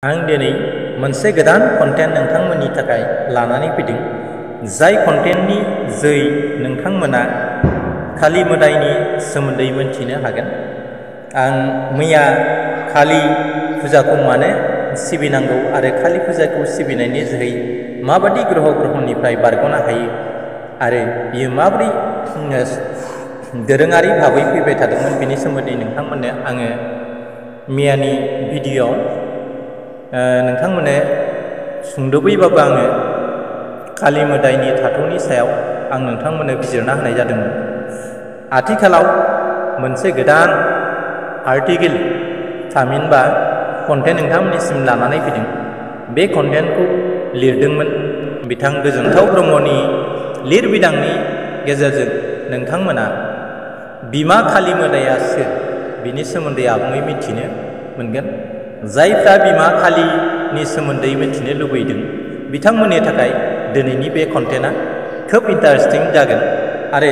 आं दिनै मोनसे गोदान कन्टेन्ट नोंथांमोननि थाखाय लानानै फैदों। जाय कन्टेन्टनि जै नोंथांमोना काली मोदायनि सोमोन्दै मोनथिनो हागोन। आं मैया काली फुजाखौ मानो सिबिनांगौ आरो काली फुजाखौ सिबिनायनि जोहै माबादि ग्रहनिफ्राय बारग'नो हायो आरो बियो माबोरै दोरोङारि भाबै फैबाय थादोंमोन बेनि सोमोन्दै नोंथांमोननो आङो मैयानि भिडिअ'आव नोंथांमोननो सुंद'बैबाबो आङो काली मोदायनि थाथौनि सायाव आं नोंथांमोननो बिजिरना होनाय जादोंमोन। आथिखालाव मोनसे गोदान आर्टिकेल थामहिनबा कन्टेन्ट नोंथांमोननिसिम लानानै फैदों। बे कन्टेन्टखौ लिरदोंमोन बिथां गोजोनथाव ब्रह्मनि लिरबिदांनि गेजेरजों नोंथांमोना बिमा काली मोदाया सोर बिनि सोमोन्दै आबुङै मिथिनो मोनगोन। जायफ्रा बिमा कालीनि सोमोन्दै मिथिनो लुबैदों बिथांमोननि थाखाय दिनैनि बे कन्टेन्टआ खोब इन्टारेस्टिं जागोन। आरो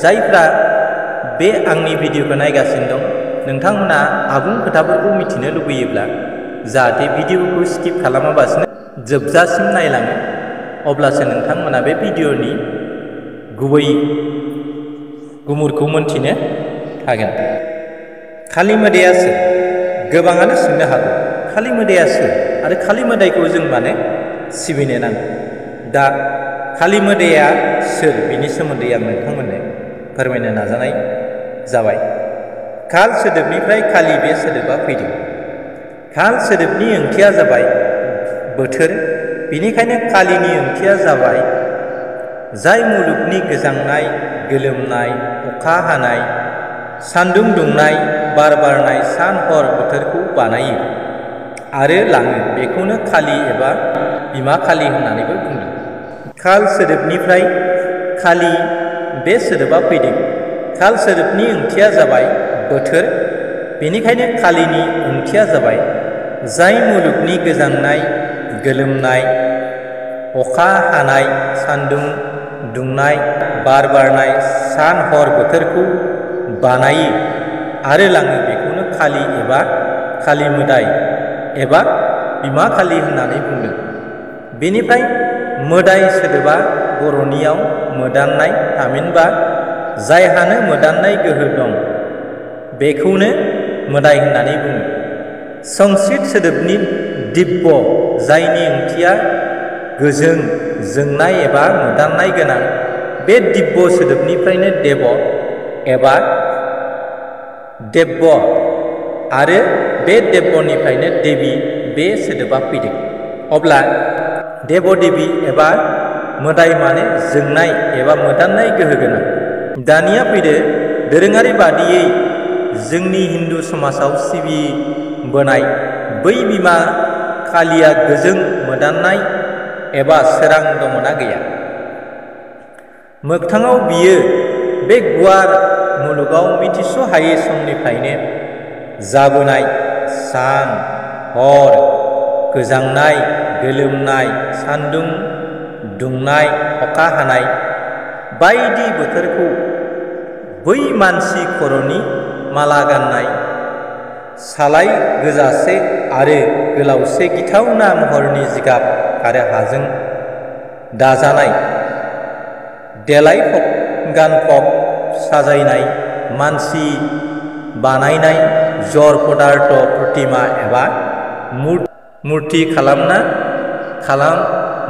जायफ्रा बे आंनि भिडिअखौ नायगासिनो दं नोंथांमोना आबुं खोथाफोरखौ मिथिनो लुबैयोब्ला जाहाथे भिडिअखौ स्किप खालामाबासिनो जोबजासिम नायलाङो, अब्लासो नोंथांमोना बे भिडिअनि गुबै गुमुरखौ मोनथिनो हागोन। काली मोदाया सोर? गोबाङानो सोंनो हागौ काली मोदाया सोर आरो काली मोदायखौ जों मानो सिबिनो नांगौ। दा काली मोदाया सोर बिनि सोमोन्दै आं नोंथांमोननो फोरमायनो नाजानाय जाबाय। काल सोदोबनिफ्राय काली बे सोदोबा फैदों। काल सोदोबनि ओंथिया जाबाय बोथोर, बेनिखायनो कालीनि ओंथिया जाबाय जाय मुलुगनि गोजांनाय, गोलोमनाय, अखा हानाय, सान्दुं दुंनाय, बार बारनाय, सान हर बोथोरखौ बानायो आरो लाङो, बेखौनो काली एबा बिमा काली होननानैबो बुंदों। काल सोदोबनिफ्राय काली बे सोदोबा फैदों। काल सोदोबनि ओंथिया जाबाय बोथोर, बेनिखायनो कालीनि ओंथिया जाबाय जाय मुलुगनि गोजांनाय, गोलोमनाय, अखा हानाय, सान्दुं दुंनाय, बार बारनाय, सान हर बोथोरखौ बानायो आरो लाङो, बेखौनो काली एबा काली मोदाय एबा बिमा काली होननानै बुंदों। बेनिफ्राय मोदाय सोदोबा बर'नियाव मोदाननाय, थामहिनबा जायहानो मोदाननाय गोहो दं बेखौनो मोदाय होननानै बुङो। संस्कृत सोदोबनि दिव्य, जायनि ओंथिया गोजों, जोंनाय एबा मोदाननाय गोनां, बे दिव्य सोदोबनिफ्रायनो देव एबा देब्य आरो बे देब्यनिफ्रायनो देवी बे सोदोबा फैदों। अब्ला देव देवी एबा मोदाय माने जोंनाय एबा मोदाननाय गोहो गोनां। दानिया फैदो दोरोङारि बादियै जोंनि हिन्दु समाजाव सिबिबोनाय बै बिमा कालीया गोजों, मोदाननाय एबा सोरां दङना गैया? मोगथाङाव बियो बे गुवार मुलुगाव मिथिस'हायै समनिफ्रायनो जाबोनाय सान हर, गोजांनाय, गोलोमनाय, सान्दुं दुंनाय, अखा हानाय बायदि बोथोरखौ बै मानसि खर'नि माला गाननाय, सालाय गोजासे आरो गोलावसे गिथावना महरनि जिगाब आरो हाजों दाजानाय देलायफब गानफब साजायनाय मानसि बानायनाय जड़ पदार्थ प्रतिमा एबा मुर्ति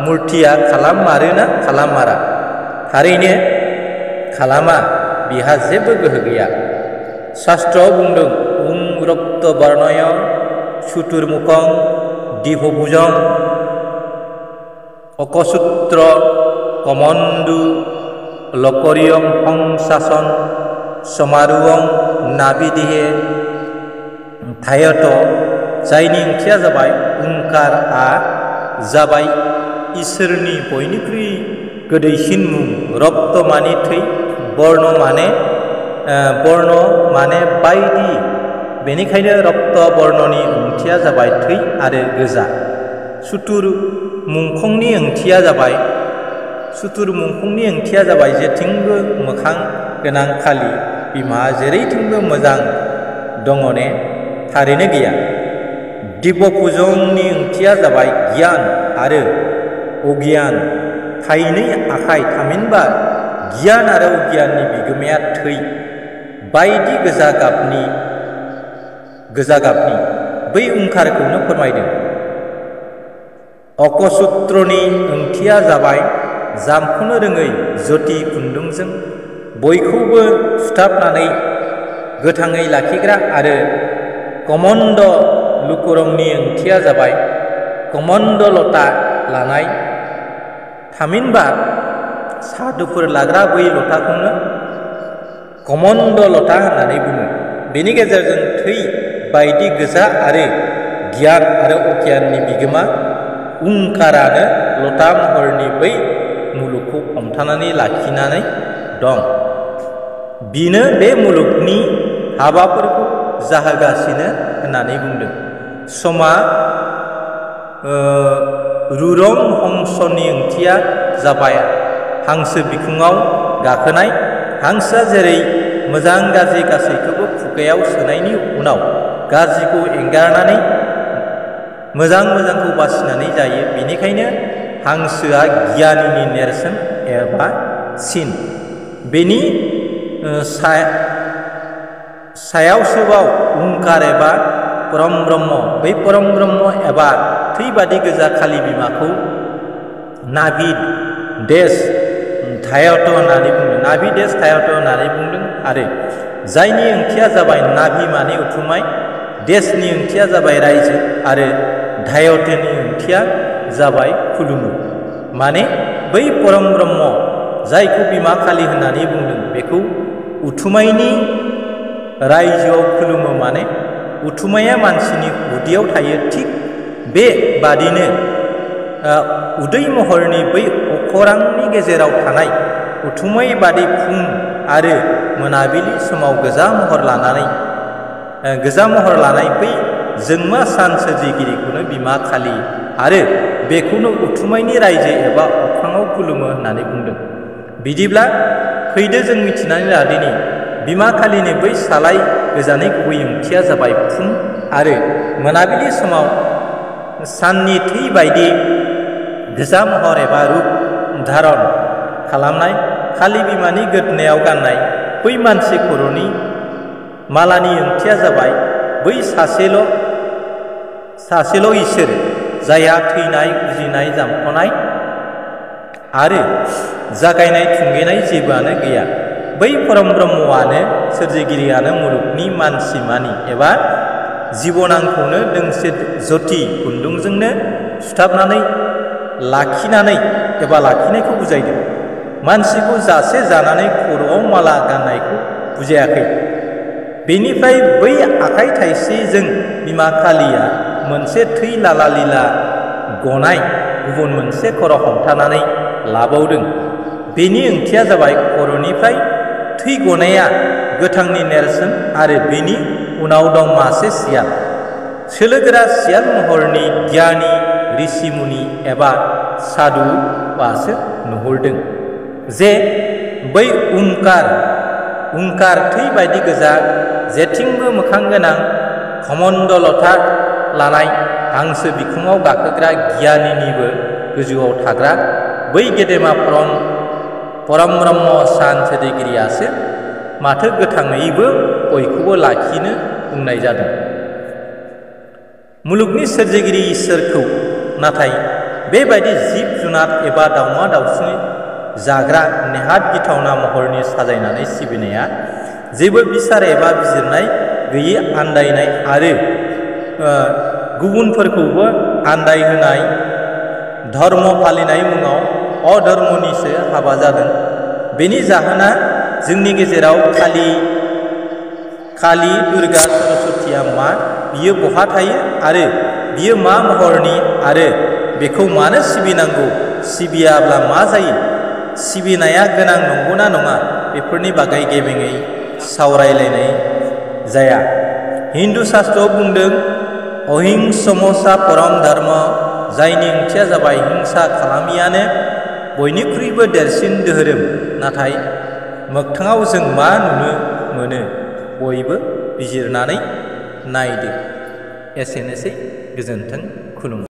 मुर्तिया खालाममारोना खालाममारा? थारैनो खालामा, बिहा जेबो गोहो गैया। शास्त्रआव बुंदों उं रक्त वर्णय चतुर्मुखं दिभभुजं अकसूत्र कमंडू लकरियं हंसासन समारुवं नाभिदेहे थायत, जायनि ओंथिया जाबाय ओंकारआ जाबाय इसोरनि बयनिख्रुइ गोदैसिन मुं। रक्त माने थै, वर्ण माने बायदि, बेनिखायनो रक्त वर्णनि ओंथिया जाबाय थै आरो गोजा। चतुर्मुखंनि ओंथिया जाबाय जेथिंबो मोखां गोनां काली बिमा, जेरैथिंबो मोजां दङ ने? थारैनो गैया। दिव्यपुजंनि ओंथिया जाबाय गियान आरो अगियान थाइनै आखाइ थामहिनबा गियान आरो अगियाननि बिगोमाया थै बायदि गोजा गाबनि बै ओंखारखौनो फोरमायदों। अकसूत्रनि ओंथिया जाबाय जामख'नो रोङै ज्योति खुन्दुंजों बयखौबो सुथाबनानै गोथाङै लाखिग्रा आरो कमंड लुकुरंनि ओंथिया जाबाय कमंडलता लानाय थामहिनबा साधुफोर लाग्रा बै लथाखौनो कमंडलता होननानै बुङो। बेनि गेजेरजों थै बायदि गोजा आरो गियान आरो अगियाननि बिगोमा ओंकारानो लता महरनि बै मुलुगखौ हमथानानै लाखिनानै दं। बिनो बे मुलुगनि हाबाफोरखौ जाहोगासिनो होननानै बुंदों। समा रुरं हंसनि ओंथिया जाबाय हांसो बिखुङाव गाखोनाय। हांसोआ जेरै मोजां गाज्रि गासैखौबो खुगायाव सोनायनि उनाव गाज्रिखौ एंगारनानै मोजांखौ बासिनानै जायो, बेनिखायनो हांसोआ गियाननि नेरसोन एबा सिन। बेनि सायाव सोबाव ओंकार एबा परम ब्रह्म, बै परम ब्रह्म एबा थैबादि गोजा खालि बिमाखौ नाभि देश धायत होननानै बुंदों। नाभि देश धायत होननानै बुंदों आरो जायनि ओंथिया जाबाय नाभि माने उथुमाय, देशनि ओंथिया जाबाय रायजो आरो धायतनि ओंथिया जाबाय खुलुमो। माने बै परम ब्रह्म जायखौ बिमा खालि होननानै बुंदों बेखौ उथुमायनि रायजोआव खुलुमो। माने उथुमाया मानसिनि उदैयाव थायो, थिग बेबादिनो उदै महरनि बै अखरांनि गेजेराव थानाय उथुमाय बादि फुं आरो मोनाबिलि समाव गोजा महर लानाय बै जोंमा सान सोरजिगिरिखौनो बिमा खालि आरो बेखौनो उथुमायनि रायजो एबा अख्राङाव खुलुमो होननानै बुंदों। बिदिब्ला फैदो जों मिथिनानै लादिनि बिमा खालिनि बै सालाय गोजानि गुबै ओंथिया जाबाय फुं आरो मोनाबिलि समाव साननि थै बायदि गोजा महर एबा रुप धारण खालामनाय। खालि बिमानि गोदोनायाव गाननाय बै मानसि खर'नि मालानि ओंथिया जाबाय बै सासेल' इसोर जायहा थैनाय, उजिनाय, जामख'नाय आरो जागायनाय थुंगेनाय जेबोआनो गैया। बै परम ब्रह्मआनो सोरजिगिरियानो मुलुगनि मानसिमानि एबा जिबनांखौनो दोंसे ज्योति खुन्दुंजोंनो सुथाबनानै लाखिनायखौ बुजायदों। मानसिखौ जासे जानानै खर'आव माला गाननायखौ बुजायाखै। बेनिफ्राय बै आखाइ थाइसेजों बिमा खालिया मोनसे थै लाला लिला गनाय गुबुन मोनसे खर' हमथानानै लाबावदों। बेनि ओंथिया जाबाय खर'निफ्राय थै गनाया गोथांनि नेरसोन आरो बेनि उनाव दं मासे सियाल। सोलोगोरा सियाल महरनि गियानि ऋषिमुनि एबा साधुआसो नुहुरदों जे बै ओंकार थै बायदि गोजा जेथिंबो मोखां गोनां कमंडलता लानाय हांसो बिखुङाव गाखोग्रा गियानिनिबो गोजौआव थाग्रा बै गेदेमा परम ब्रह्म सान सोरजिगिरियासो माथो गोथाङैबो बयखौबो लाखिनो बुंनाय जादों। मुलुगनि सोरजिगिरि इसोरखौ नाथाय बेबायदि जिब जुनार एबा दाउमा दाउस्रि जाग्रा नेहाद गिथावना महरनि साजायनानै सिबिनाया जेबो बिसार एबा बिजिरनाय गैयै आन्दायनाय आरो गुबुनफोरखौबो आन्दायहोनाय धर्म फालिनाय मुङाव अधर्मनिसो हाबा जादों। बेनि जाहोना जोंनि गेजेराव कालि दुर्गा सरस्वतीया मा, बियो बहा थायो आरो बियो मा महरनि आरो बेखौ मानो सिबिनांगौ, सिबियाब्ला मा जायो, सिबिनाया गोनां नंगौना नङा, बेफोरनि बागै गेबेङै सावरायलायनाय जाया। हिन्दु शास्त्रआव बुंदों अहिंसमसा परम धर्म, जायनि ओंथिया जाबाय हिंसा खालामियानो बयनिख्रुइबो देरसिन धोरोम। नाथाय मोगथाङाव जों मा नुनो मोनो बयबो बिजिरनानै नायदो। एसेनोसै। गोजोन्थों खुलुमबाय।